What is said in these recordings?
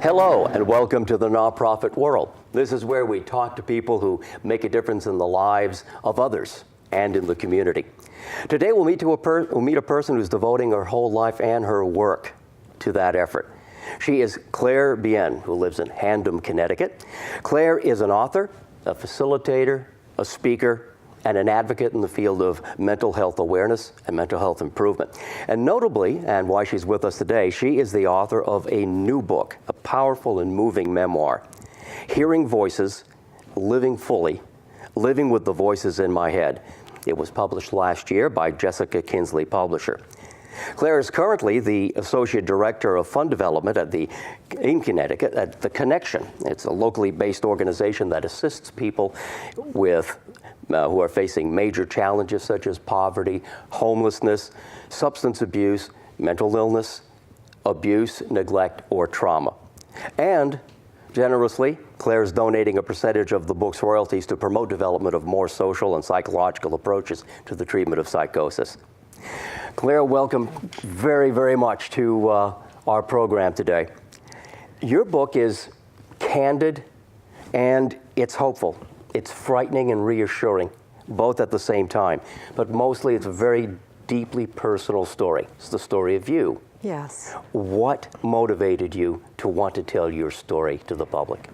Hello and welcome to the Nonprofit World. This is where we talk to people who make a difference in the lives of others and in the community. Today we'll meet a person who's devoting her whole life and her work to that effort. She is Claire Bien, who lives in Handham, Connecticut. Claire is an author, a facilitator, a speaker, and an advocate in the field of mental health awareness and mental health improvement. And notably, and why she's with us today, she is the author of a new book, a powerful and moving memoir, Hearing Voices, Living Fully, Living with the Voices in My Head. It was published last year by Jessica Kinsley Publisher. Claire is currently the Associate Director of Fund Development in Connecticut at The Connection. It's a locally based organization that assists people with who are facing major challenges such as poverty, homelessness, substance abuse, mental illness, abuse, neglect, or trauma. And generously, Claire is donating a percentage of the book's royalties to promote development of more social and psychological approaches to the treatment of psychosis. Claire, welcome very, very much to our program today. Your book is candid and it's hopeful. It's frightening and reassuring, both at the same time. But mostly it's a very deeply personal story. It's the story of you. Yes. What motivated you to want to tell your story to the public?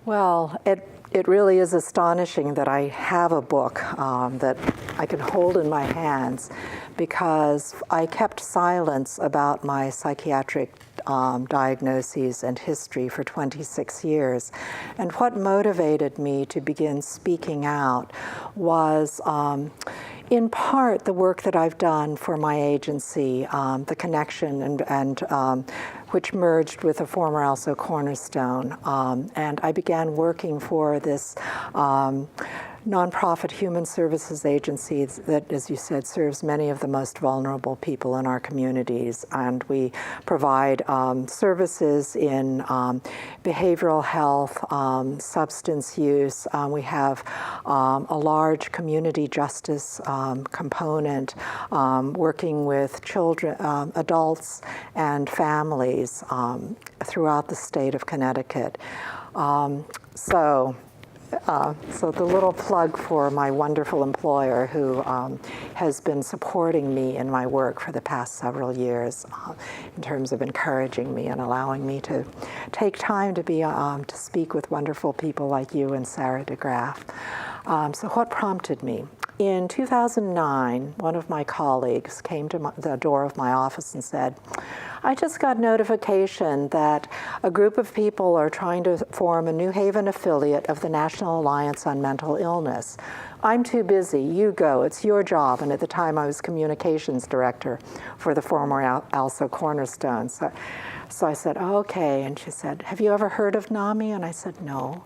Well, it really is astonishing that I have a book that I can hold in my hands, because I kept silence about my psychiatric diagnoses and history for 26 years. And what motivated me to begin speaking out was in part the work that I've done for my agency, The Connection, and which merged with a former also Cornerstone. And I began working for this nonprofit human services agency that, as you said, serves many of the most vulnerable people in our communities. And we provide services in behavioral health, substance use. We have a large community justice component, working with children, adults, and families throughout the state of Connecticut. So the little plug for my wonderful employer, who has been supporting me in my work for the past several years in terms of encouraging me and allowing me to take time to be to speak with wonderful people like you and Sara DeGraff. So what prompted me? In 2009, one of my colleagues came to the door of my office and said, I just got notification that a group of people are trying to form a New Haven affiliate of the National Alliance on Mental Illness. I'm too busy, you go, it's your job. And at the time I was communications director for the former also Cornerstone. So I said, oh, okay. And she said, have you ever heard of NAMI? And I said, no.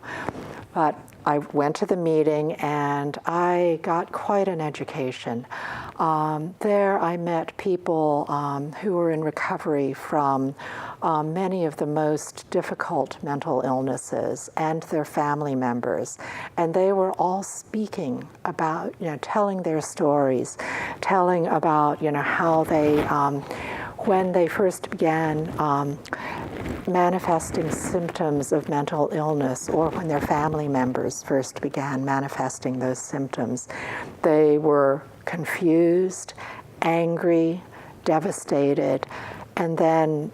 But I went to the meeting and I got quite an education. There I met people who were in recovery from many of the most difficult mental illnesses, and their family members. And they were all speaking about, telling their stories, telling about, how they, when they first began manifesting symptoms of mental illness, or when their family members first began manifesting those symptoms, they were confused, angry, devastated, and then,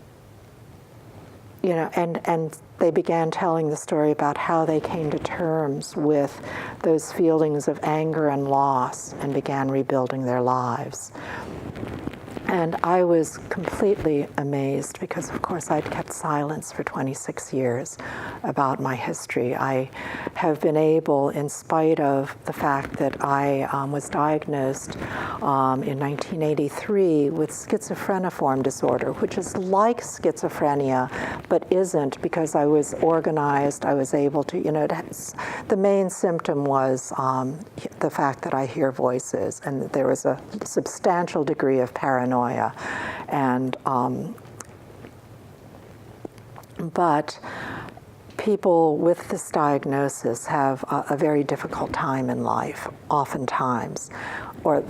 and they began telling the story about how they came to terms with those feelings of anger and loss and began rebuilding their lives. And I was completely amazed because, of course, I'd kept silence for 26 years about my history. I have been able, in spite of the fact that I was diagnosed in 1983 with schizophreniform disorder, which is like schizophrenia, but isn't, because I was organized. I was able to, the main symptom was the fact that I hear voices, and there was a substantial degree of paranoia. And but people with this diagnosis have a very difficult time in life, oftentimes, or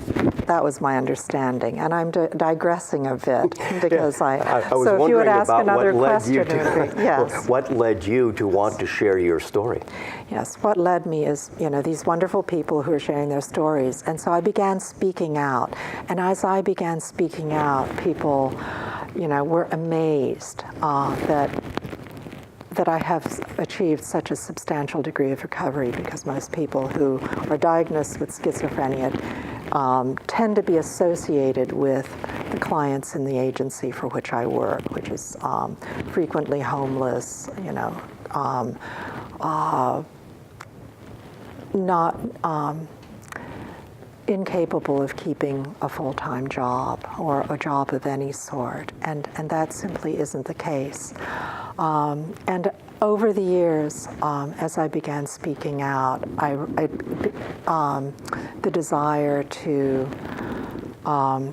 that was my understanding. And I'm digressing a bit because I was so if you would wondering ask about another what led question, you to, yes. what led you to want to share your story? Yes, what led me is, these wonderful people who are sharing their stories. And so I began speaking out. And as I began speaking out, people, were amazed that I have achieved such a substantial degree of recovery, because most people who are diagnosed with schizophrenia tend to be associated with the clients in the agency for which I work, which is frequently homeless, not incapable of keeping a full-time job or a job of any sort, and that simply isn't the case. And over the years, as I began speaking out, the desire to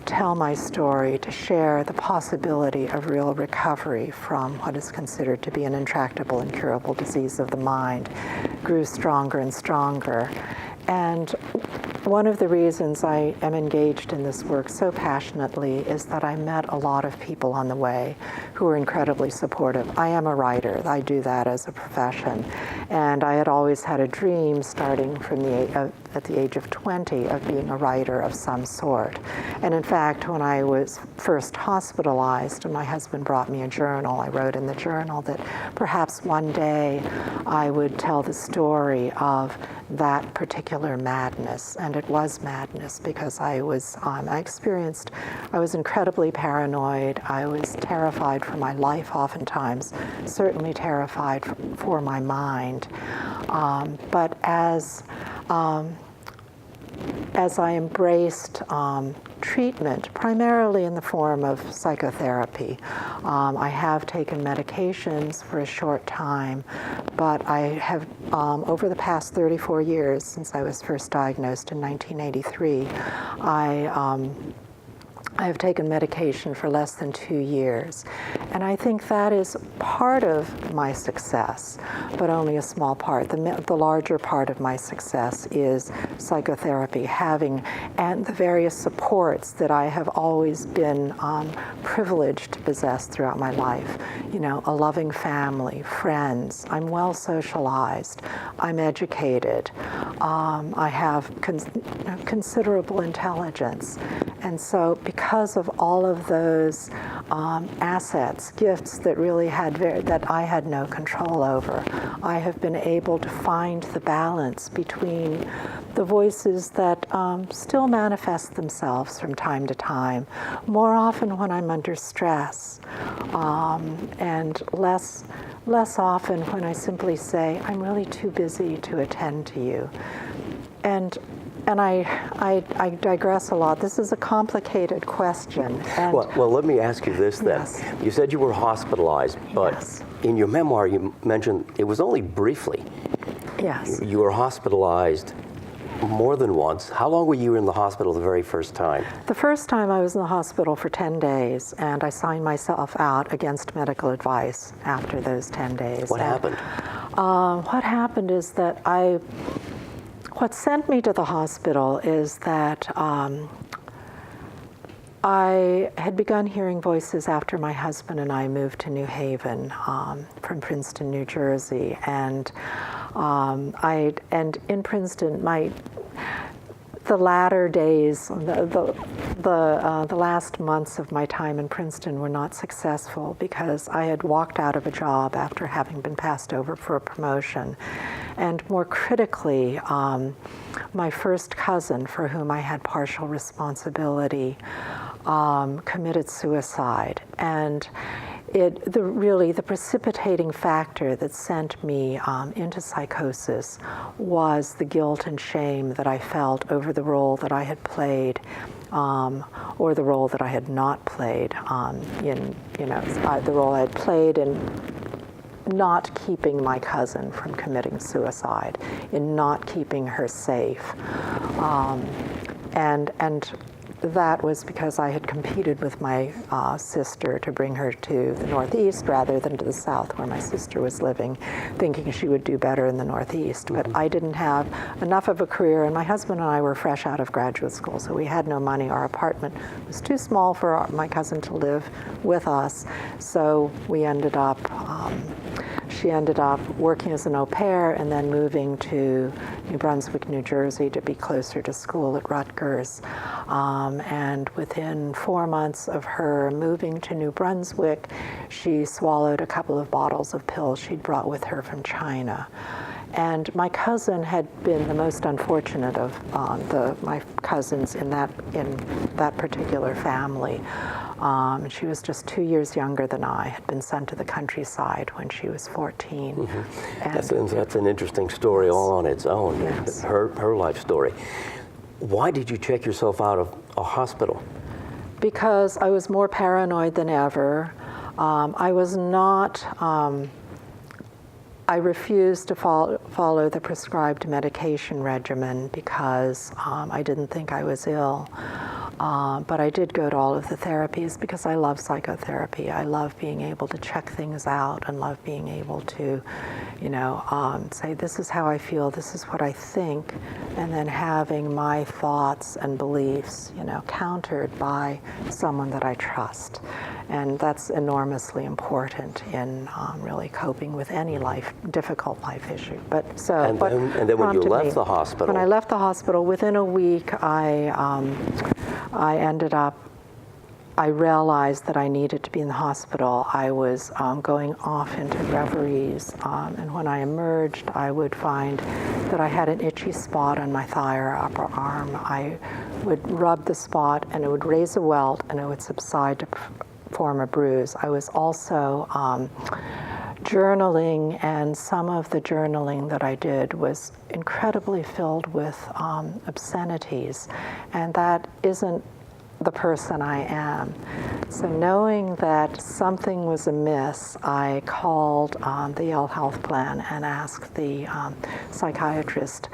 tell my story, to share the possibility of real recovery from what is considered to be an intractable, incurable disease of the mind, grew stronger and stronger. And one of the reasons I am engaged in this work so passionately is that I met a lot of people on the way who were incredibly supportive. I am a writer. I do that as a profession. And I had always had a dream, starting from at the age of 20, of being a writer of some sort. And in fact, when I was first hospitalized and my husband brought me a journal, I wrote in the journal that perhaps one day I would tell the story of that particular madness. And it was madness, because I was incredibly paranoid. I was terrified for my life oftentimes, certainly terrified for my mind. But as I embraced treatment, primarily in the form of psychotherapy. I have taken medications for a short time, but I have, over the past 34 years, since I was first diagnosed in 1983, I have taken medication for less than 2 years. And I think that is part of my success, but only a small part. The larger part of my success is psychotherapy, and the various supports that I have always been privileged to possess throughout my life. A loving family, friends. I'm well socialized. I'm educated. I have considerable intelligence. And so because of all of those assets, gifts that that I had no control over, I have been able to find the balance between the voices that still manifest themselves from time to time, more often when I'm under stress, and less often when I simply say, I'm really too busy to attend to you. And I digress a lot. This is a complicated question. And well, let me ask you this then. Yes. You said you were hospitalized, but yes. in your memoir you mentioned it was only briefly. Yes. You were hospitalized more than once. How long were you in the hospital the very first time? The first time I was in the hospital for 10 days, and I signed myself out against medical advice after those 10 days. What happened? What happened is that what sent me to the hospital is that I had begun hearing voices after my husband and I moved to New Haven from Princeton, New Jersey, and in Princeton, the latter days, the last months of my time in Princeton were not successful, because I had walked out of a job after having been passed over for a promotion. And more critically, my first cousin, for whom I had partial responsibility, committed suicide. And the precipitating factor that sent me into psychosis was the guilt and shame that I felt over the role that I had played, or the role that I had not played the role I had played in not keeping my cousin from committing suicide, in not keeping her safe, and that was because I had competed with my sister to bring her to the Northeast rather than to the South where my sister was living, thinking she would do better in the Northeast. But I didn't have enough of a career, and my husband and I were fresh out of graduate school, so we had no money. Our apartment was too small for my cousin to live with us, so we ended up, she ended up working as an au pair and then moving to New Brunswick, New Jersey to be closer to school at Rutgers. And within 4 months of her moving to New Brunswick, she swallowed a couple of bottles of pills she'd brought with her from China. And my cousin had been the most unfortunate of my cousins in that particular family. She was just 2 years younger than I, had been sent to the countryside when she was 14. Mm-hmm. That's an interesting story all on its own, yes. her life story. Why did you check yourself out of a hospital? Because I was more paranoid than ever. I was not, I refused to follow the prescribed medication regimen because I didn't think I was ill. But I did go to all of the therapies because I love psychotherapy. I love being able to check things out and love being able to, say, this is how I feel, this is what I think, and then having my thoughts and beliefs, countered by someone that I trust. And that's enormously important in really coping with any difficult life issue. And then when you left the hospital? When I left the hospital, within a week, I realized that I needed to be in the hospital. I was going off into reveries, and when I emerged, I would find that I had an itchy spot on my thigh or upper arm. I would rub the spot, and it would raise a welt, and it would subside to form a bruise. I was also journaling, and some of the journaling that I did was incredibly filled with obscenities, and that isn't the person I am. So knowing that something was amiss, I called the Yale Health Plan and asked the psychiatrist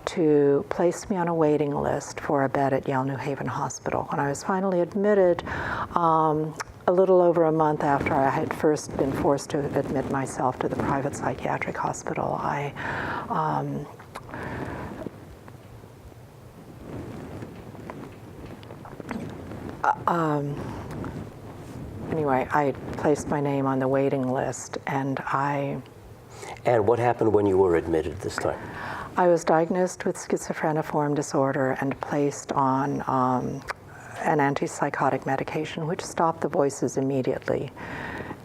to place me on a waiting list for a bed at Yale New Haven Hospital. When I was finally admitted, a little over a month after I had first been forced to admit myself to the private psychiatric hospital, anyway, I placed my name on the waiting list, and And what happened when you were admitted this time? I was diagnosed with schizophreniform disorder and placed on an antipsychotic medication, which stopped the voices immediately.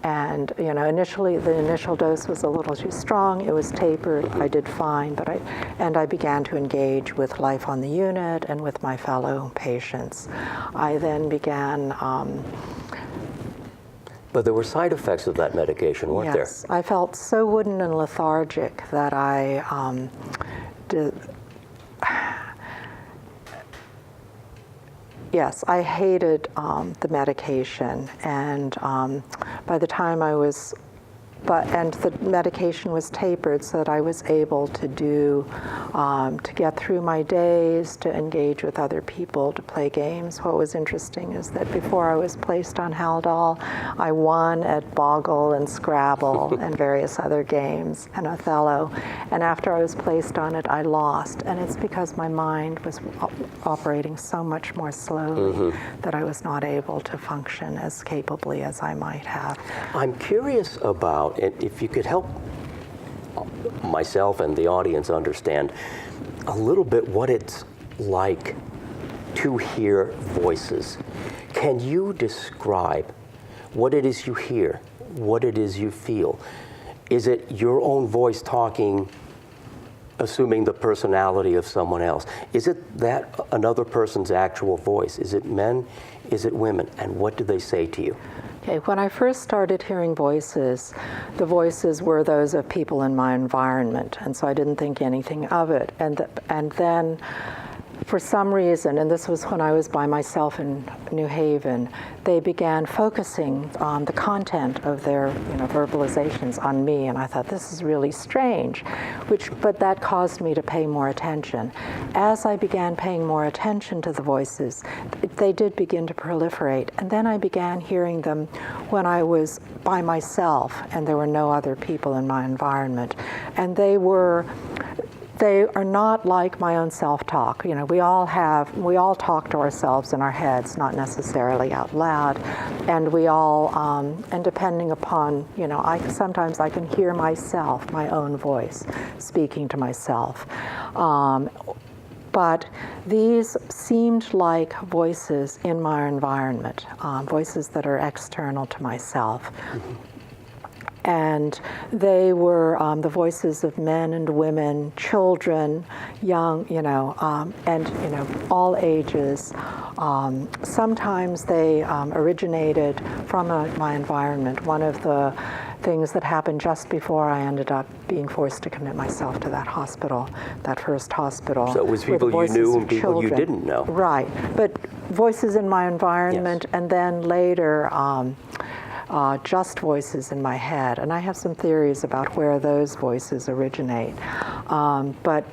And initially, the initial dose was a little too strong. It was tapered. I did fine, but I began to engage with life on the unit and with my fellow patients. I then began. But there were side effects of that medication, weren't there? Yes, I felt so wooden and lethargic that I Yes, I hated the medication, and by the time and the medication was tapered so that I was able to to get through my days, to engage with other people, to play games. What was interesting is that before I was placed on Haldol, I won at Boggle and Scrabble and various other games, and Othello. And after I was placed on it, I lost. And it's because my mind was operating so much more slowly that I was not able to function as capably as I might have. I'm curious about, if you could help myself and the audience understand a little bit what it's like to hear voices. Can you describe what it is you hear, what it is you feel? Is it your own voice talking, assuming the personality of someone else? Is it that another person's actual voice? Is it men? Is it women? And what do they say to you? Okay, when I first started hearing voices, the voices were those of people in my environment, and so I didn't think anything of it. And then for some reason, and this was when I was by myself in New Haven, they began focusing on the content of their verbalizations on me, and I thought, this is really strange, but that caused me to pay more attention. As I began paying more attention to the voices, they did begin to proliferate, and then I began hearing them when I was by myself and there were no other people in my environment, and they are not like my own self-talk. We all talk to ourselves in our heads, not necessarily out loud, and we all, and depending upon, sometimes I can hear myself, my own voice, speaking to myself. But these seemed like voices in my environment, voices that are external to myself. Mm-hmm. And they were the voices of men and women, children, young, and all ages. Sometimes they originated from my environment. One of the things that happened just before I ended up being forced to commit myself to that hospital, that first hospital. So it was people you knew and people you didn't know. Right, but voices in my environment, yes. And then later, just voices in my head. And I have some theories about where those voices originate. But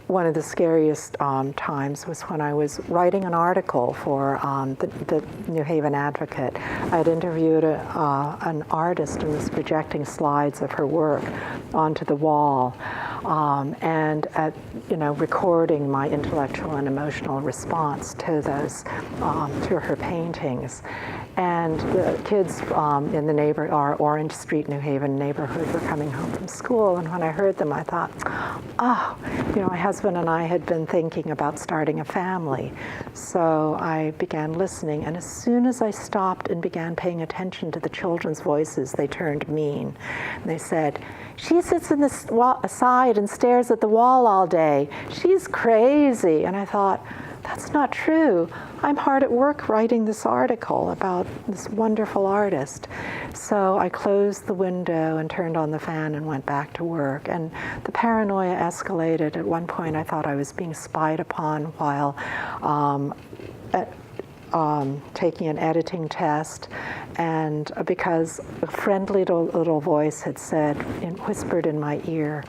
one of the scariest times was when I was writing an article for the New Haven Advocate. I had interviewed an artist and was projecting slides of her work onto the wall, and recording my intellectual and emotional response to those, to her paintings. And the kids in the our Orange Street, New Haven neighborhood were coming home from school, and when I heard them, I thought, my husband and I had been thinking about starting a family. So I began listening, and as soon as I stopped and began paying attention to the children's voices, they turned mean. And they said, "She sits in the side and stares at the wall all day. She's crazy." And I thought, that's not true. I'm hard at work writing this article about this wonderful artist. So I closed the window and turned on the fan and went back to work. And the paranoia escalated. At one point, I thought I was being spied upon while taking an editing test, and because a friendly little voice had said, whispered in my ear,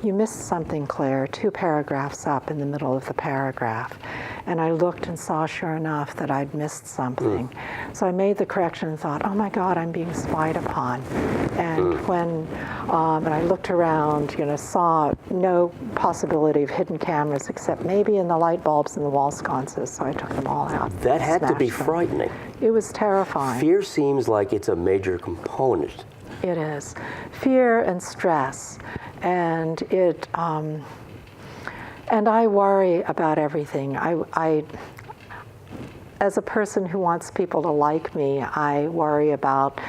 "You missed something, Claire, 2 paragraphs up in the middle of the paragraph." And I looked and saw, sure enough, that I'd missed something. So I made the correction and thought, oh my God, I'm being spied upon. And when and I looked around, saw no possibility of hidden cameras except maybe in the light bulbs and the wall sconces, so I took them all out. That had to be frightening. It was terrifying. Fear seems like it's a major component. It is. Fear and stress. And it, and I worry about everything. I, as a person who wants people to like me, I worry about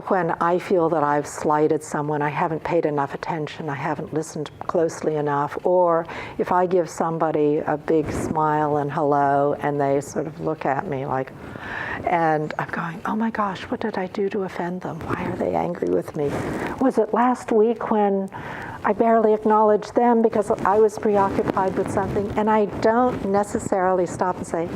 when I feel that I've slighted someone, I haven't paid enough attention, I haven't listened closely enough, or if I give somebody a big smile and hello and they sort of look at me like, and I'm going, oh my gosh, what did I do to offend them? Why are they angry with me? Was it last week when I barely acknowledged them because I was preoccupied with something? And I don't necessarily stop and say,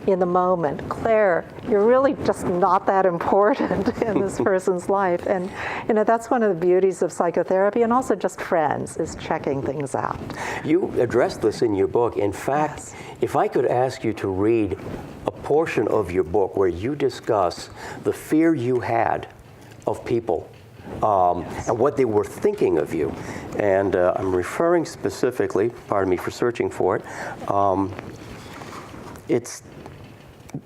in the moment, Claire, you're really just not that important in this person's life. And that's one of the beauties of psychotherapy, and also just friends, is checking things out. You address this in your book. In fact, yes. If I could ask you to read a portion of your book where you discuss the fear you had of people, yes. And what they were thinking of you. And I'm referring specifically, pardon me for searching for it, it's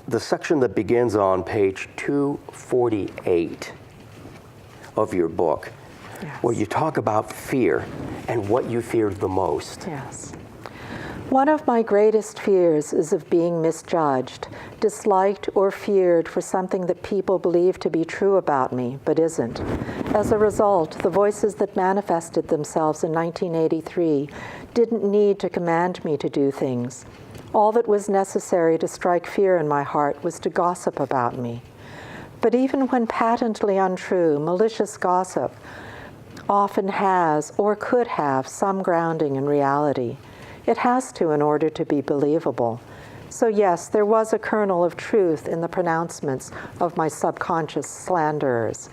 the section that begins on page 248 of your book, yes. Where you talk about fear and what you feared the most. Yes. One of my greatest fears is of being misjudged, disliked or feared for something that people believe to be true about me, but isn't. As a result, the voices that manifested themselves in 1983 didn't need to command me to do things. All that was necessary to strike fear in my heart was to gossip about me. But even when patently untrue, malicious gossip, often has or could have some grounding in reality. It has to in order to be believable. So yes, there was a kernel of truth in the pronouncements of my subconscious slanderers.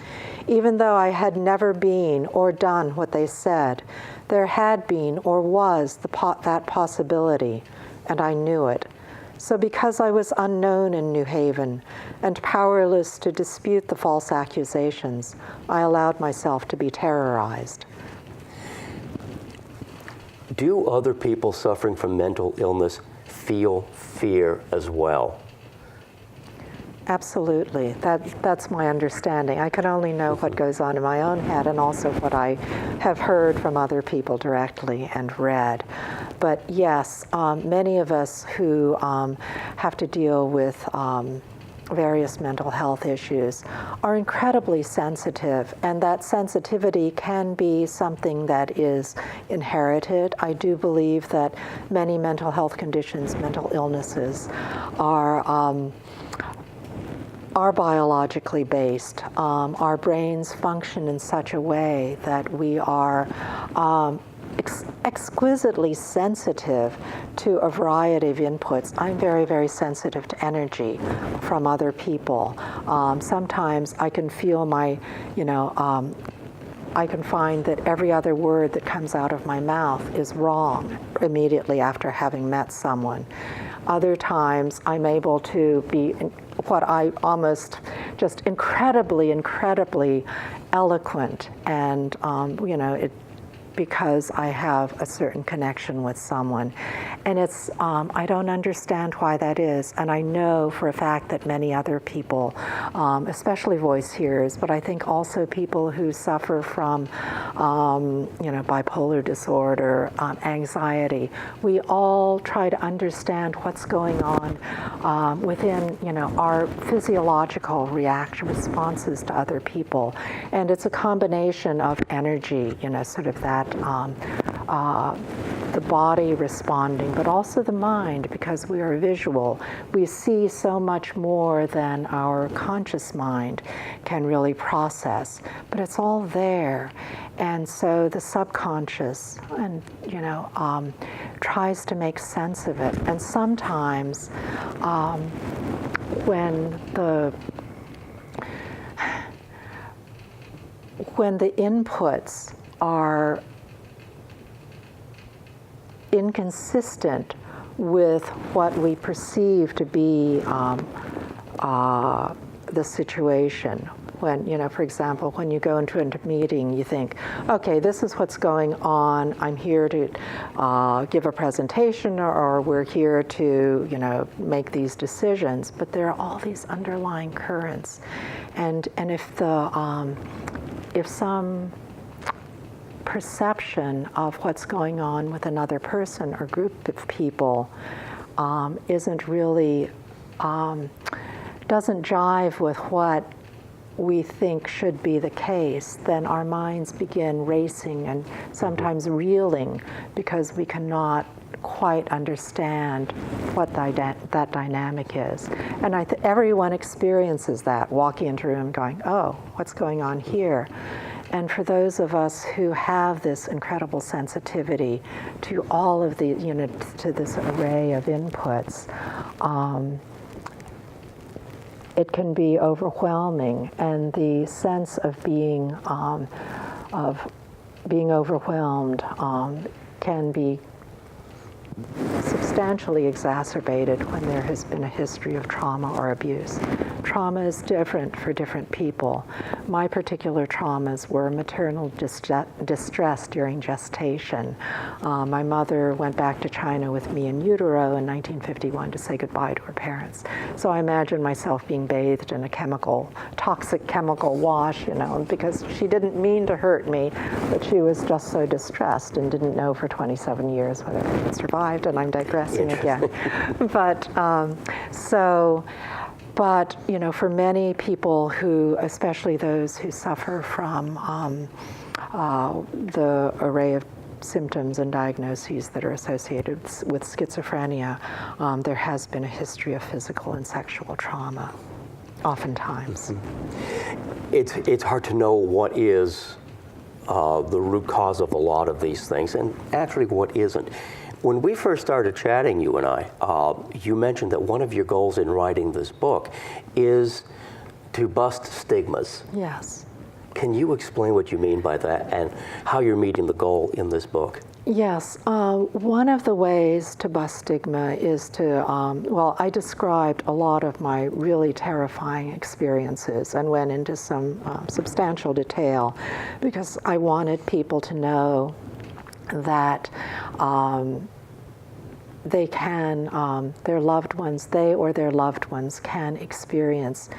Even though I had never been or done what they said, there had been or was that possibility, and I knew it. So because I was unknown in New Haven and powerless to dispute the false accusations, I allowed myself to be terrorized. Do other people suffering from mental illness feel fear as well? Absolutely. That's my understanding. I can only know what goes on in my own head and also what I have heard from other people directly and read. But yes, many of us who have to deal with various mental health issues are incredibly sensitive, and that sensitivity can be something that is inherited. I do believe that many mental health conditions, mental illnesses, are biologically based. Our brains function in such a way that we are exquisitely sensitive to a variety of inputs. I'm very, very sensitive to energy from other people. Sometimes I can feel I can find that every other word that comes out of my mouth is wrong immediately after having met someone. Other times I'm able to be what I almost just incredibly eloquent, and because I have a certain connection with someone. And it's, I don't understand why that is. And I know for a fact that many other people, especially voice hearers, but I think also people who suffer from, bipolar disorder, anxiety, we all try to understand what's going on within, our physiological responses to other people. And it's a combination of energy, sort of that the body responding, but also the mind, because we are visual. We see so much more than our conscious mind can really process, but it's all there. And so the subconscious, and tries to make sense of it. And sometimes when the inputs are inconsistent with what we perceive to be the situation. When, for example, when you go into a meeting, you think, okay, this is what's going on. I'm here to give a presentation, or we're here to, make these decisions. But there are all these underlying currents. And if some perception of what's going on with another person or group of people isn't really, doesn't jive with what we think should be the case, then our minds begin racing and sometimes reeling because we cannot quite understand what that dynamic is. And everyone experiences that, walking into a room going, oh, what's going on here? And for those of us who have this incredible sensitivity to all of the, to this array of inputs, it can be overwhelming, and the sense of being overwhelmed can be substantially exacerbated when there has been a history of trauma or abuse. Trauma is different for different people. My particular traumas were maternal distress during gestation. My mother went back to China with me in utero in 1951 to say goodbye to her parents. So I imagine myself being bathed in a toxic chemical wash, because she didn't mean to hurt me, but she was just so distressed and didn't know for 27 years whether I had survived, and I'm digressing again. But for many people who, especially those who suffer from the array of symptoms and diagnoses that are associated with schizophrenia, there has been a history of physical and sexual trauma, oftentimes. It's hard to know what is the root cause of a lot of these things, and actually what isn't. When we first started chatting, you and I, you mentioned that one of your goals in writing this book is to bust stigmas. Yes. Can you explain what you mean by that and how you're meeting the goal in this book? Yes, one of the ways to bust stigma is to, well, I described a lot of my really terrifying experiences and went into some substantial detail because I wanted people to know that they can, their loved ones, they or their loved ones can experience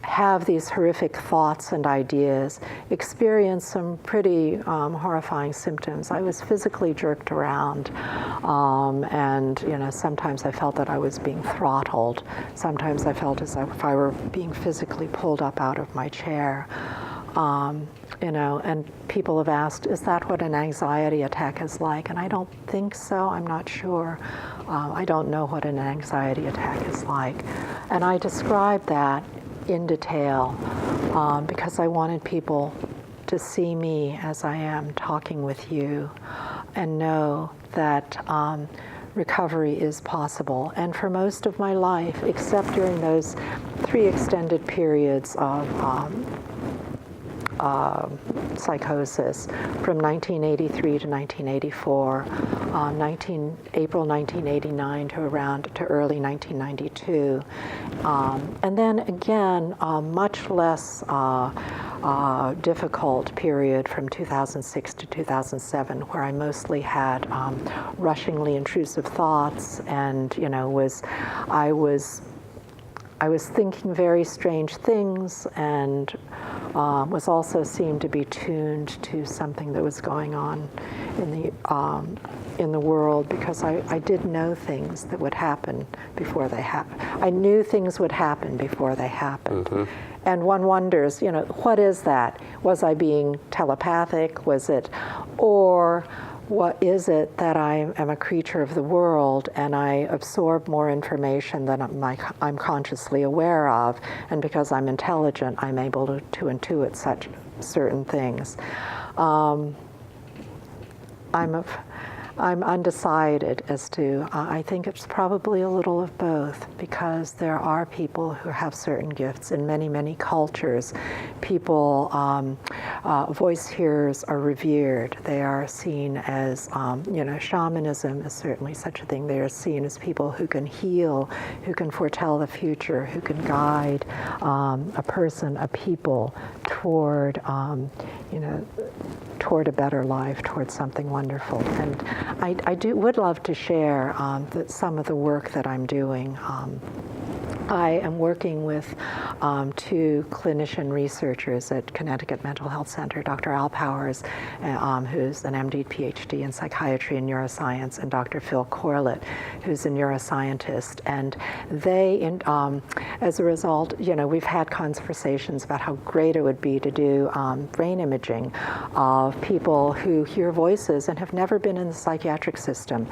have these horrific thoughts and ideas, experience some pretty horrifying symptoms. I was physically jerked around, and sometimes I felt that I was being throttled. Sometimes I felt as if I were being physically pulled up out of my chair. And people have asked, is that what an anxiety attack is like? And I don't think so. I'm not sure. I don't know what an anxiety attack is like. And I described that in detail because I wanted people to see me as I am talking with you and know that recovery is possible. And for most of my life, except during those 3 extended periods of psychosis from 1983 to 1984, April 1989 to early 1992, and then again much less difficult period from 2006 to 2007, where I mostly had rushingly intrusive thoughts, and I was thinking very strange things, and was also seemed to be tuned to something that was going on in the world, because I did know things that would happen before they happened. I knew things would happen before they happened. Mm-hmm. And one wonders, what is that? Was I being telepathic? Was it, or what is it that I am a creature of the world and I absorb more information than I'm consciously aware of, and because I'm intelligent, I'm able to intuit such certain things. I'm undecided as to, I think it's probably a little of both, because there are people who have certain gifts in many, many cultures. People, voice hearers are revered. They are seen as, shamanism is certainly such a thing. They are seen as people who can heal, who can foretell the future, who can guide a person, a people toward, toward a better life, toward something wonderful. And I would love to share some of the work that I'm doing. I am working with 2 clinician researchers at Connecticut Mental Health Center, Dr. Al Powers, who's an MD, PhD in psychiatry and neuroscience, and Dr. Phil Corlett, who's a neuroscientist. And they, as a result, we've had conversations about how great it would be to do brain imaging of people who hear voices and have never been in the psychiatric system.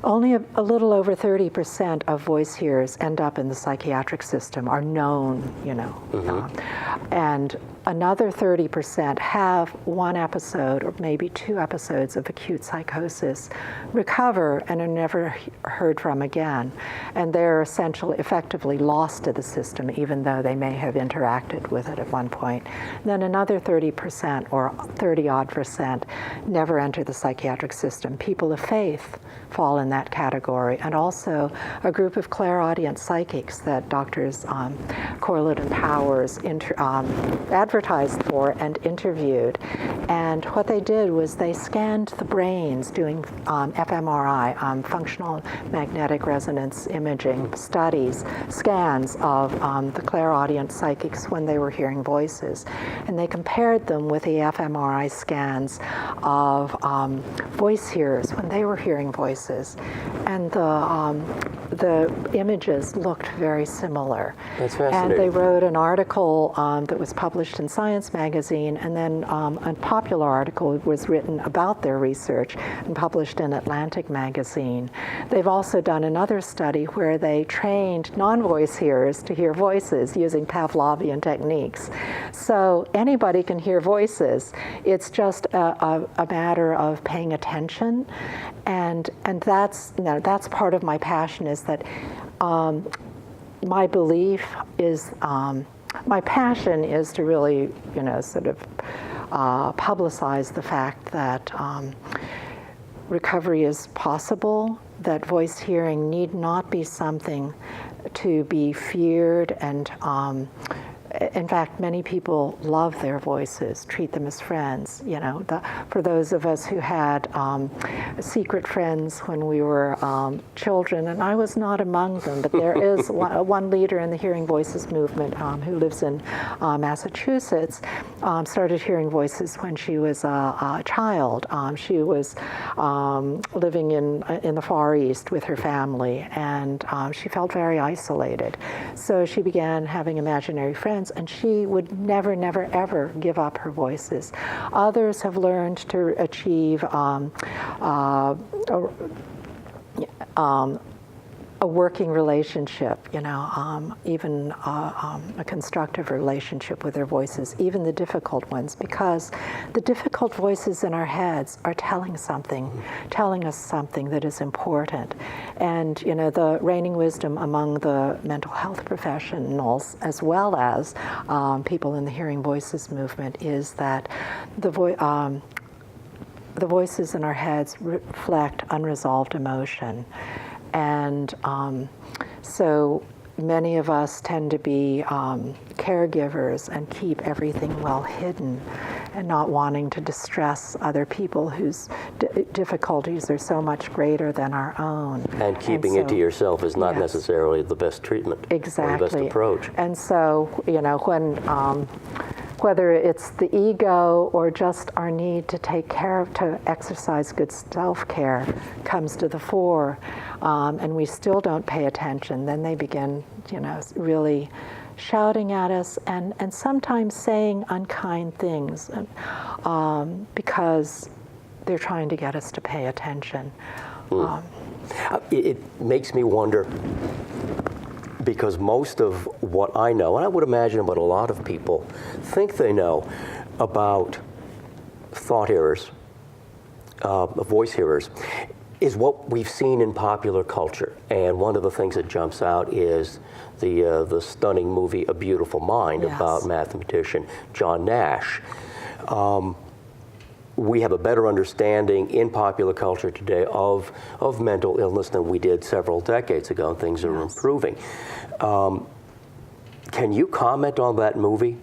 Only a little over 30% of voice hearers end up in the psychiatric system, are known, Mm-hmm. And another 30% have 1 episode or maybe 2 episodes of acute psychosis, recover, and are never heard from again. And they're effectively lost to the system, even though they may have interacted with it at one point. Then another 30% or 30-odd% never enter the psychiatric system. People of faith fall in that category, and also a group of clairaudient psychics that doctors Corlett and Powers advertised for and interviewed. And what they did was they scanned the brains doing fMRI, functional magnetic resonance imaging scans of the clairaudient psychics when they were hearing voices. And they compared them with the fMRI scans of voice hearers when they were hearing voices. And the images looked very similar. That's And fascinating. they wrote an article that was published in Science magazine, and then a popular article was written about their research and published in Atlantic magazine. They've also done another study where they trained non-voice hearers to hear voices using Pavlovian techniques. So anybody can hear voices. It's just a matter of paying attention, and that's that's part of my passion. Is that my belief is my passion is to really sort of publicize the fact that recovery is possible, that voice hearing need not be something to be feared, and in fact, many people love their voices, treat them as friends. For those of us who had secret friends when we were children, and I was not among them, but there is one leader in the Hearing Voices movement who lives in Massachusetts, started hearing voices when she was a child. She was living in the Far East with her family, and she felt very isolated. So she began having imaginary friends, and she would never, never, ever give up her voices. Others have learned to achieve a working relationship, even a constructive relationship with their voices, even the difficult ones, because the difficult voices in our heads are telling us something that is important. And, the reigning wisdom among the mental health professionals, as well as people in the Hearing Voices movement, is that the voices in our heads reflect unresolved emotion. And so many of us tend to be caregivers and keep everything well hidden, and not wanting to distress other people whose difficulties are so much greater than our own. And keeping it to yourself is not necessarily the best treatment. Exactly. Or the best approach. And so, when whether it's the ego or just our need to take care of, to exercise good self-care comes to the fore, and we still don't pay attention, then they begin, really shouting at us and sometimes saying unkind things because they're trying to get us to pay attention. It makes me wonder, because most of what I know, and I would imagine what a lot of people think they know about thought hearers, voice hearers, is what we've seen in popular culture. And one of the things that jumps out is the stunning movie A Beautiful Mind, about mathematician John Nash. We have a better understanding in popular culture today of mental illness than we did several decades ago, and things are improving. Can you comment on that movie?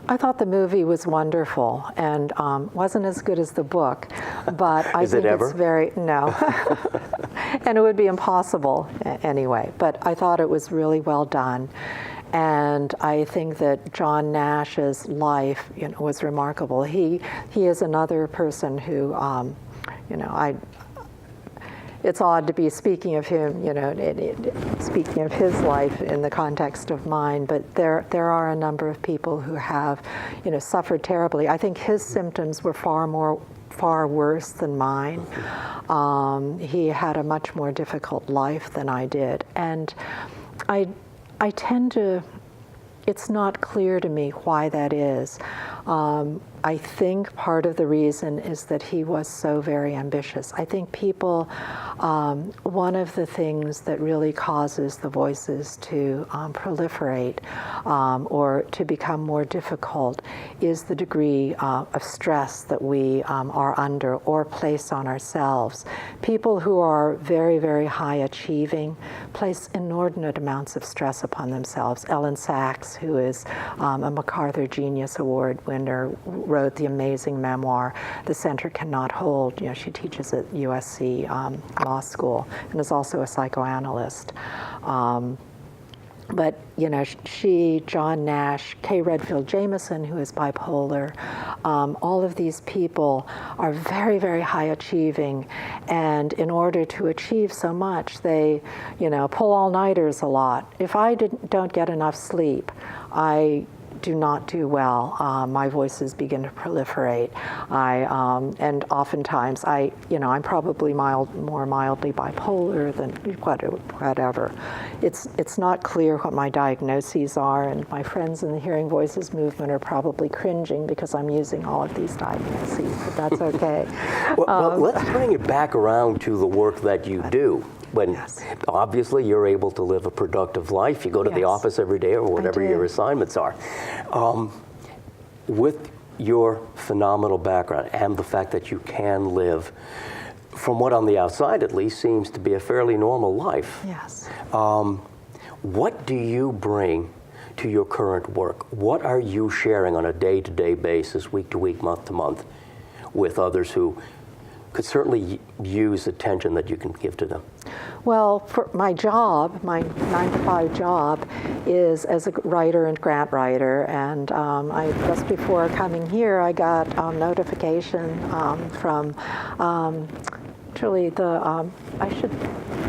I thought the movie was wonderful, and wasn't as good as the book, but I think it's very, no. And it would be impossible anyway, but I thought it was really well done. And I think that John Nash's life, was remarkable. He is another person who, it's odd to be speaking of him, speaking of his life in the context of mine, but there are a number of people who have, suffered terribly. I think his symptoms were far worse than mine. He had a much more difficult life than I did, and I tend to, it's not clear to me why that is. I think part of the reason is that he was so very ambitious. I think people, one of the things that really causes the voices to proliferate or to become more difficult is the degree of stress that we are under or place on ourselves. People who are very, very high achieving place inordinate amounts of stress upon themselves. Ellen Sachs, who is a MacArthur Genius Award winner, wrote the amazing memoir, The Center Cannot Hold. She teaches at USC Law School and is also a psychoanalyst. But, you know, she, John Nash, Kay Redfield Jameson, who is bipolar, all of these people are very, very high achieving. And in order to achieve so much, they, you know, pull all-nighters a lot. If I don't get enough sleep, I do not do well. My voices begin to proliferate. And oftentimes I'm probably more mildly bipolar than whatever. It's not clear what my diagnoses are, and my friends in the Hearing Voices movement are probably cringing because I'm using all of these diagnoses, but that's okay. Well, let's bring it back around to the work that you do. When yes. Obviously you're able to live a productive life. You go to the Yes. office every day or whatever your assignments are. With your phenomenal background and the fact that you can live, from what on the outside at least seems to be a fairly normal life. Yes. What do you bring to your current work? What are you sharing on a day-to-day basis, week-to-week, month-to-month, with others who could certainly use attention that you can give to them? Well, for my job, my 9-to-5 job, is as a writer and grant writer. And just before coming here, I got notification from actually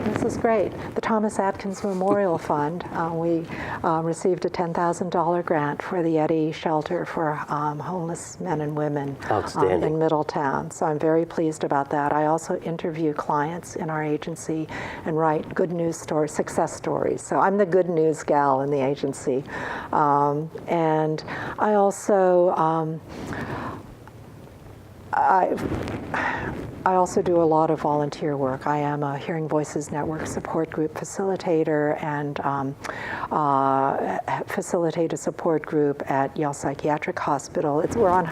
this is great, the Thomas Atkins Memorial Fund. We received a $10,000 grant for the Eddy Shelter for homeless men and women in Middletown. So I'm very pleased about that. I also interview clients in our agency and write good news stories, success stories. So I'm the good news gal in the agency. And I also I also do a lot of volunteer work. I am a Hearing Voices Network support group facilitator and facilitate a support group at Yale Psychiatric Hospital. We're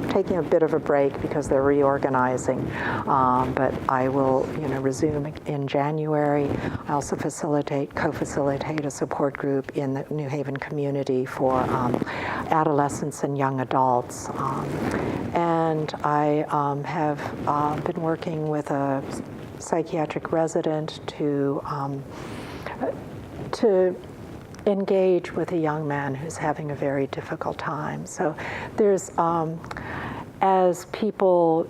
taking a bit of a break because they're reorganizing, but I will resume in January. I also co-facilitate a support group in the New Haven community for adolescents and young adults. And I have been working with a psychiatric resident to engage with a young man who's having a very difficult time. So there's, as people,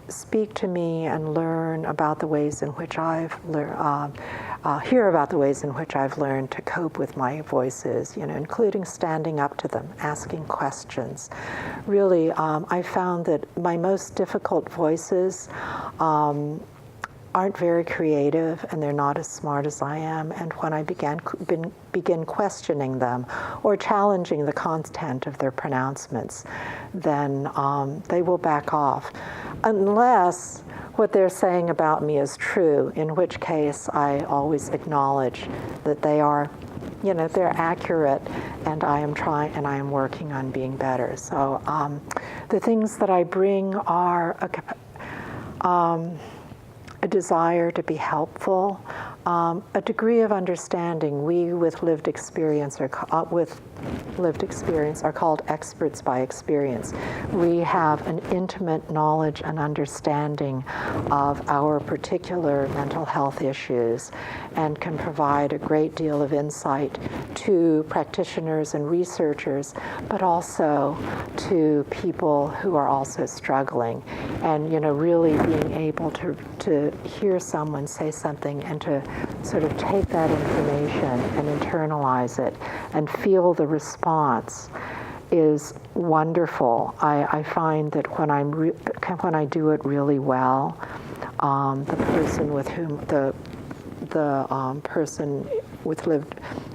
speak to me and learn about the ways in which hear about the ways in which I've learned to cope with my voices, including standing up to them, asking questions. Really, I found that my most difficult voices aren't very creative, and they're not as smart as I am. And when I begin questioning them or challenging the content of their pronouncements, then they will back off, unless what they're saying about me is true, in which case I always acknowledge that they are, they're accurate, and I am working on being better. So the things that I bring are a desire to be helpful, a degree of understanding. We with lived experience are called experts by experience. We have an intimate knowledge and understanding of our particular mental health issues and can provide a great deal of insight to practitioners and researchers, but also to people who are also struggling. And really being able to hear someone say something and to sort of take that information and internalize it and feel the response is wonderful. I find that when I do it really well, the person with whom the person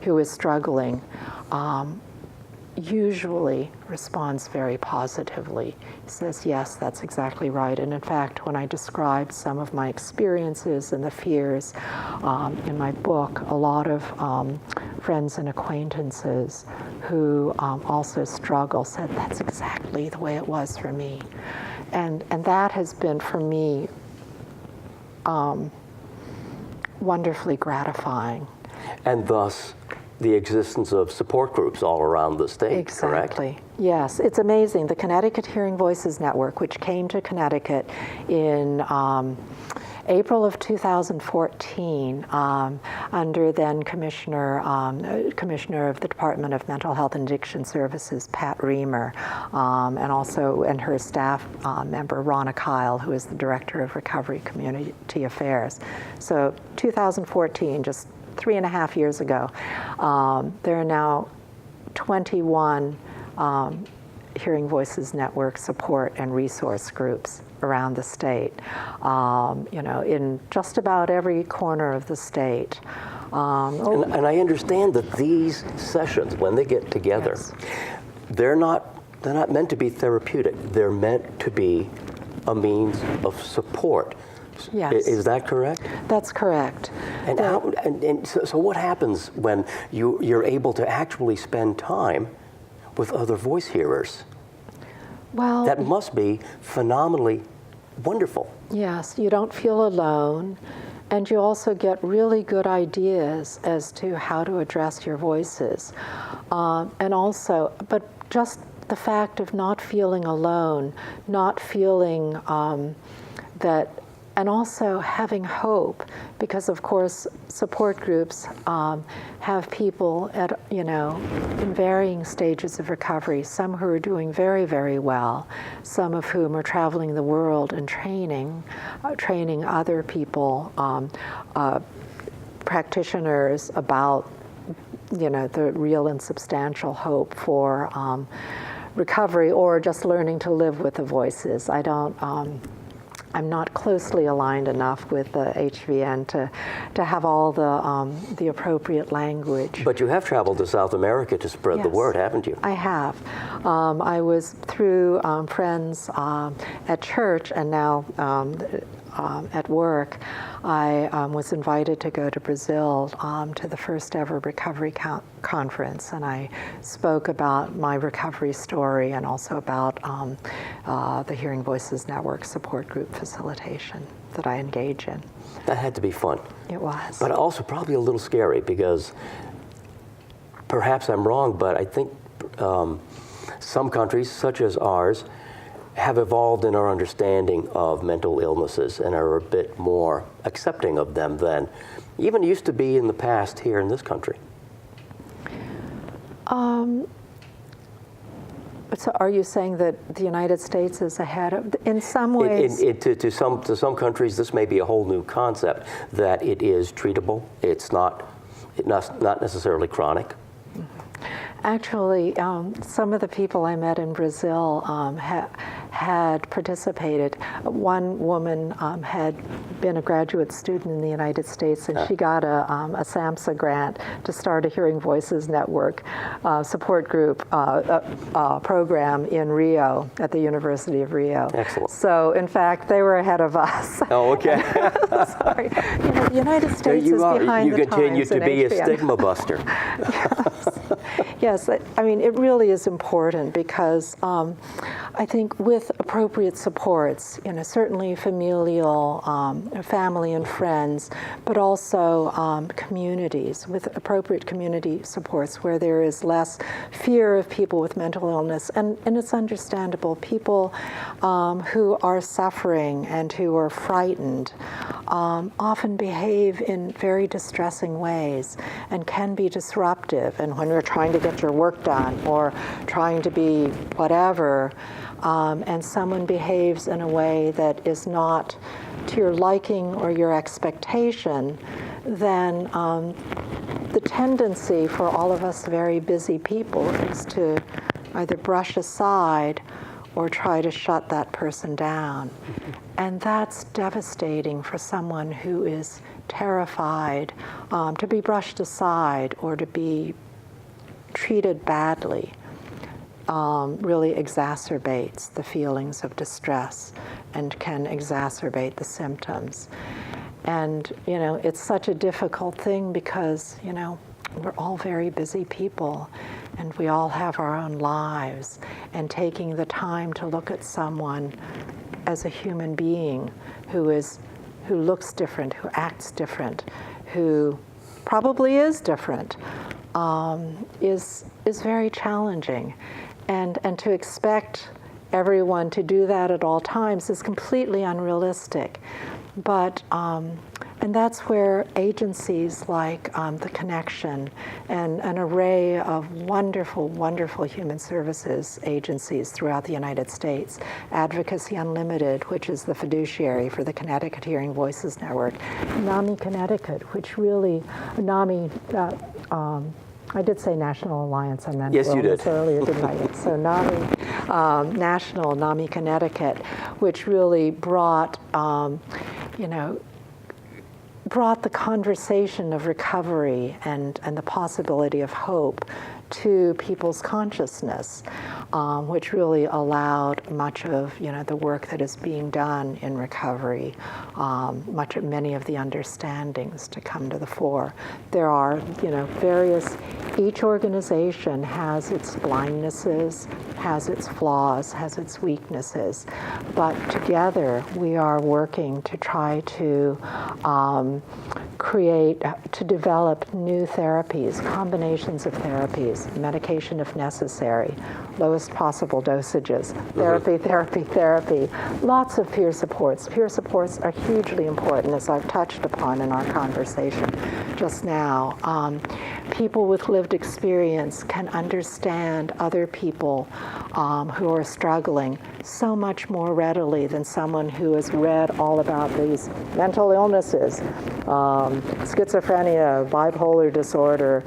who is struggling usually responds very positively. He says, yes, that's exactly right. And in fact, when I described some of my experiences and the fears in my book, a lot of friends and acquaintances who also struggle said, that's exactly the way it was for me. And that has been, for me, wonderfully gratifying. And thus, the existence of support groups all around the state, exactly. Correct? Yes, it's amazing. The Connecticut Hearing Voices Network, which came to Connecticut in April of 2014, under then Commissioner of the Department of Mental Health and Addiction Services, Pat Reamer, and her staff member, Ronna Kyle, who is the Director of Recovery Community Affairs. So 2014, just 3.5 years ago, there are now 21 Hearing Voices Network support and resource groups around the state, in just about every corner of the state. And I understand that these sessions, when they get together, Yes. they're not meant to be therapeutic. They're meant to be a means of support. Yes. Is that correct? That's correct. And so what happens when you're able to actually spend time with other voice hearers? Well, That must be phenomenally wonderful. yes, you don't feel alone, and you also get really good ideas as to how to address your voices. But just the fact of not feeling alone, not feeling that, and also having hope, because of course support groups have people at in varying stages of recovery. Some who are doing very, very well, some of whom are traveling the world and training other people, practitioners about the real and substantial hope for recovery, or just learning to live with the voices. I'm not closely aligned enough with the HVN to have all the appropriate language. But you have traveled to South America to spread the Yes. word, haven't you? I have. I was through friends at church, and now at work. I was invited to go to Brazil to the first ever recovery conference, and I spoke about my recovery story and also about the Hearing Voices Network support group facilitation that I engage in. That had to be fun. It was. But also probably a little scary, because perhaps I'm wrong, but I think some countries, such as ours, have evolved in our understanding of mental illnesses and are a bit more accepting of them than even used to be in the past here in this country. So are you saying that the United States is ahead of, in some ways? To some countries, this may be a whole new concept, that it is treatable. It's not necessarily chronic. Actually, some of the people I met in Brazil had participated. One woman had been a graduate student in the United States, and she got a SAMHSA grant to start a Hearing Voices Network support group program in Rio, at the University of Rio. Excellent. So, in fact, they were ahead of us. Oh, okay. Sorry. The United States is behind the times. You continue to be a HVN. stigma buster. Yes, I mean, it really is important, because I think with appropriate supports, certainly familial, family and friends, but also communities, with appropriate community supports where there is less fear of people with mental illness. And it's understandable, people who are suffering and who are frightened often behave in very distressing ways and can be disruptive. And when you're trying to get your work done or trying to be whatever, and someone behaves in a way that is not to your liking or your expectation, then the tendency for all of us very busy people is to either brush aside or try to shut that person down. And that's devastating for someone who is terrified. To be brushed aside or to be treated badly really exacerbates the feelings of distress and can exacerbate the symptoms. And, it's such a difficult thing because, we're all very busy people and we all have our own lives, and taking the time to look at someone as a human being who looks different, who acts different, who probably is different, is very challenging. And to expect everyone to do that at all times is completely unrealistic. But, and that's where agencies like The Connection and an array of wonderful, wonderful human services agencies throughout the United States, Advocacy Unlimited, which is the fiduciary for the Connecticut Hearing Voices Network, NAMI Connecticut, which really, NAMI, I did say National Alliance on Mental Illness earlier, didn't I? So NAMI, National NAMI Connecticut, which really brought, brought the conversation of recovery and the possibility of hope to people's consciousness, which really allowed much of the work that is being done in recovery, many of the understandings to come to the fore. There are various. Each organization has its blindnesses, has its flaws, has its weaknesses, but together we are working to try to to develop new therapies, combinations of therapies, medication if necessary, lowest possible dosages, therapy, lots of peer supports. Peer supports are hugely important, as I've touched upon in our conversation just now. People with lived experience can understand other people who are struggling so much more readily than someone who has read all about these mental illnesses, schizophrenia, bipolar disorder,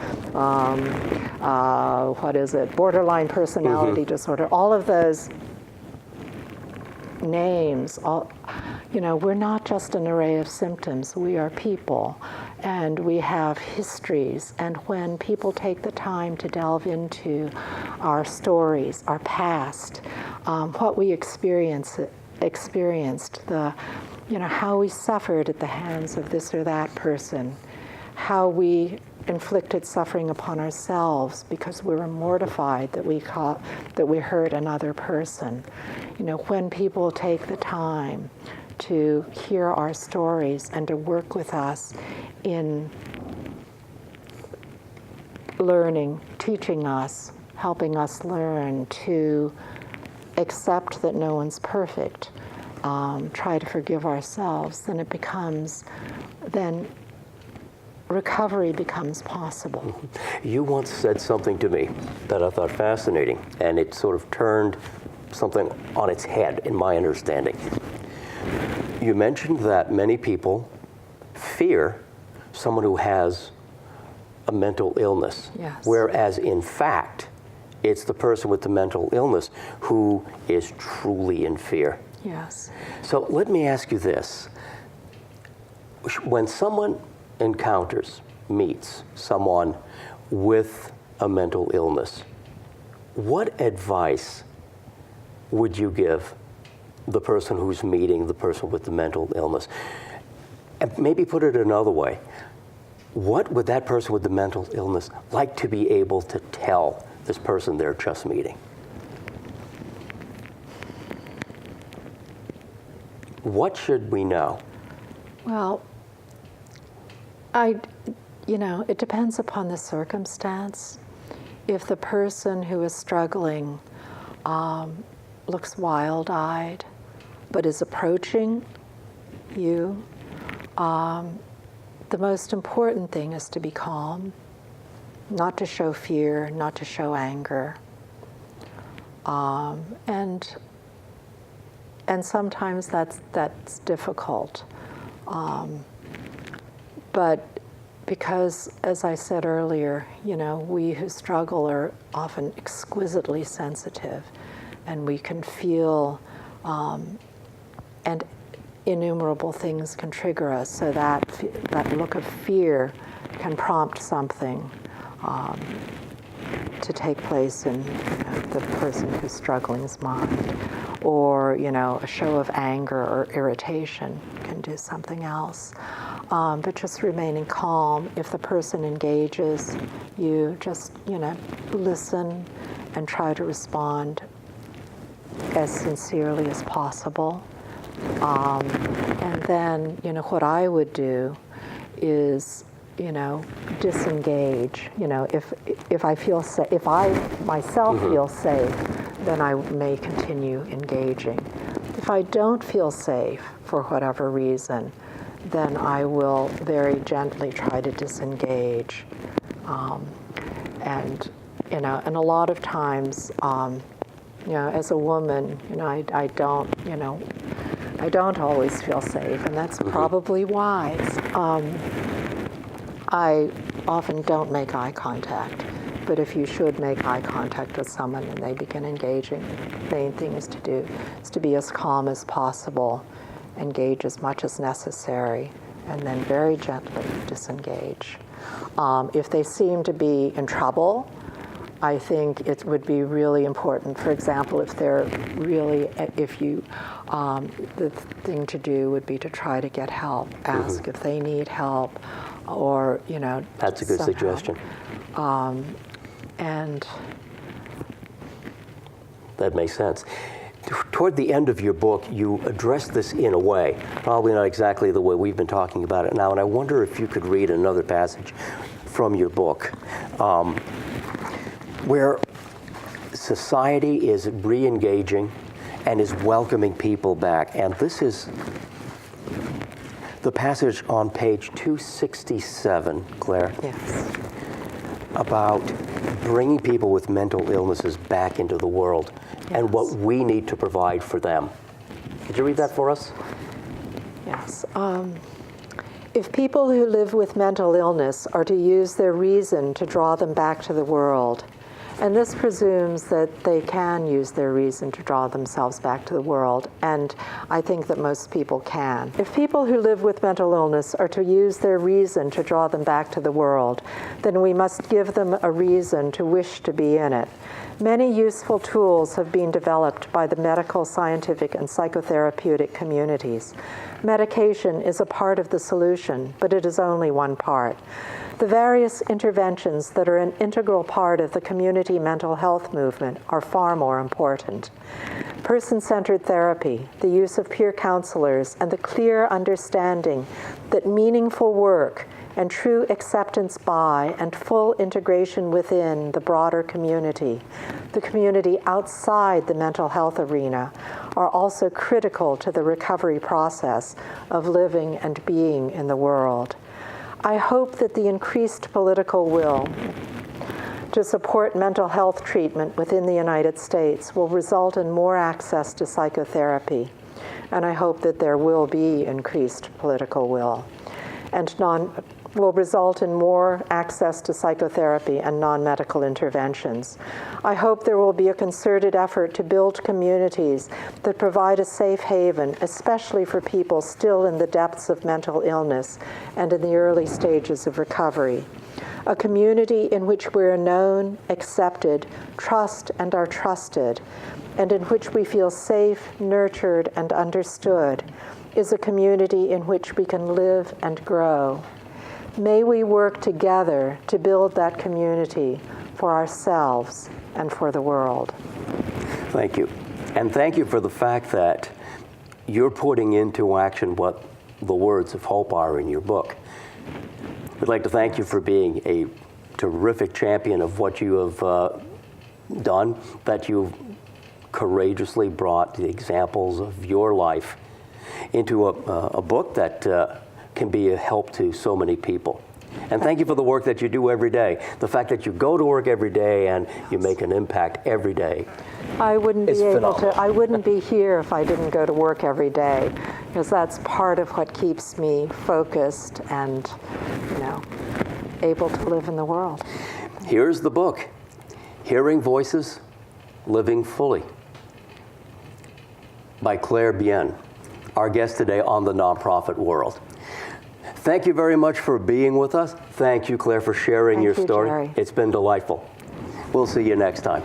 borderline personality disorder, all of those names, we're not just an array of symptoms, we are people, and we have histories, and when people take the time to delve into our stories, our past, what we experienced, how we suffered at the hands of this or that person, how we inflicted suffering upon ourselves because we were mortified that we hurt another person. When people take the time to hear our stories and to work with us in learning, teaching us, helping us learn to accept that no one's perfect, try to forgive ourselves, then recovery becomes possible. You once said something to me that I thought fascinating, and it sort of turned something on its head in my understanding. You mentioned that many people fear someone who has a mental illness, yes, whereas in fact, it's the person with the mental illness who is truly in fear. Yes. So let me ask you this. When someone meets someone with a mental illness, what advice would you give the person who's meeting the person with the mental illness? And maybe put it another way, what would that person with the mental illness like to be able to tell this person they're just meeting? What should we know? Well, it depends upon the circumstance. If the person who is struggling looks wild-eyed, but is approaching you, the most important thing is to be calm, not to show fear, not to show anger. And sometimes that's difficult. But because, as I said earlier, we who struggle are often exquisitely sensitive, and we can feel, and innumerable things can trigger us, so that look of fear can prompt something to take place in the person who's struggling's mind. Or, a show of anger or irritation can do something else. But just remaining calm. If the person engages, you just, listen and try to respond as sincerely as possible. And then, what I would do is, disengage. If I feel safe, if I myself feel safe, then I may continue engaging. If I don't feel safe for whatever reason, then I will very gently try to disengage. And a lot of times, as a woman, I don't always feel safe, and that's probably wise. I often don't make eye contact, but if you should make eye contact with someone and they begin engaging, the main thing is to do is to be as calm as possible, engage as much as necessary, and then very gently disengage. If they seem to be in trouble, I think it would be really important. For example, the thing to do would be to try to get help, ask if they need help, or That's a good suggestion. And that makes sense. Toward the end of your book, you address this in a way, probably not exactly the way we've been talking about it now, and I wonder if you could read another passage from your book, where society is re-engaging and is welcoming people back. And this is the passage on page 267, Claire. yes. About bringing people with mental illnesses back into the world and what we need to provide for them. Could you read that for us? Yes. If people who live with mental illness are to use their reason to draw them back to the world, and this presumes that they can use their reason to draw themselves back to the world, and I think that most people can. If people who live with mental illness are to use their reason to draw them back to the world, then we must give them a reason to wish to be in it. Many useful tools have been developed by the medical, scientific, and psychotherapeutic communities. Medication is a part of the solution, but it is only one part. The various interventions that are an integral part of the community mental health movement are far more important. Person-centered therapy, the use of peer counselors, and the clear understanding that meaningful work and true acceptance by and full integration within the broader community, the community outside the mental health arena, are also critical to the recovery process of living and being in the world. I hope that the increased political will to support mental health treatment within the United States will result in more access to psychotherapy, and I hope that there will be increased political will, and will result in more access to psychotherapy and non-medical interventions. I hope there will be a concerted effort to build communities that provide a safe haven, especially for people still in the depths of mental illness and in the early stages of recovery. A community in which we are known, accepted, trust, and are trusted, and in which we feel safe, nurtured, and understood, is a community in which we can live and grow. May we work together to build that community for ourselves and for the world. Thank you. And thank you for the fact that you're putting into action what the words of hope are in your book. We'd like to thank you for being a terrific champion of what you have done, that you've courageously brought the examples of your life into a book that can be a help to so many people. And thank you for the work that you do every day. The fact that you go to work every day and you make an impact every day. I wouldn't be here if I didn't go to work every day, because that's part of what keeps me focused and, able to live in the world. Here's the book, Hearing Voices, Living Fully, by Claire Bien, our guest today on the Nonprofit World. Thank you very much for being with us. Thank you, Claire, for sharing your story. Jerry. It's been delightful. We'll see you next time.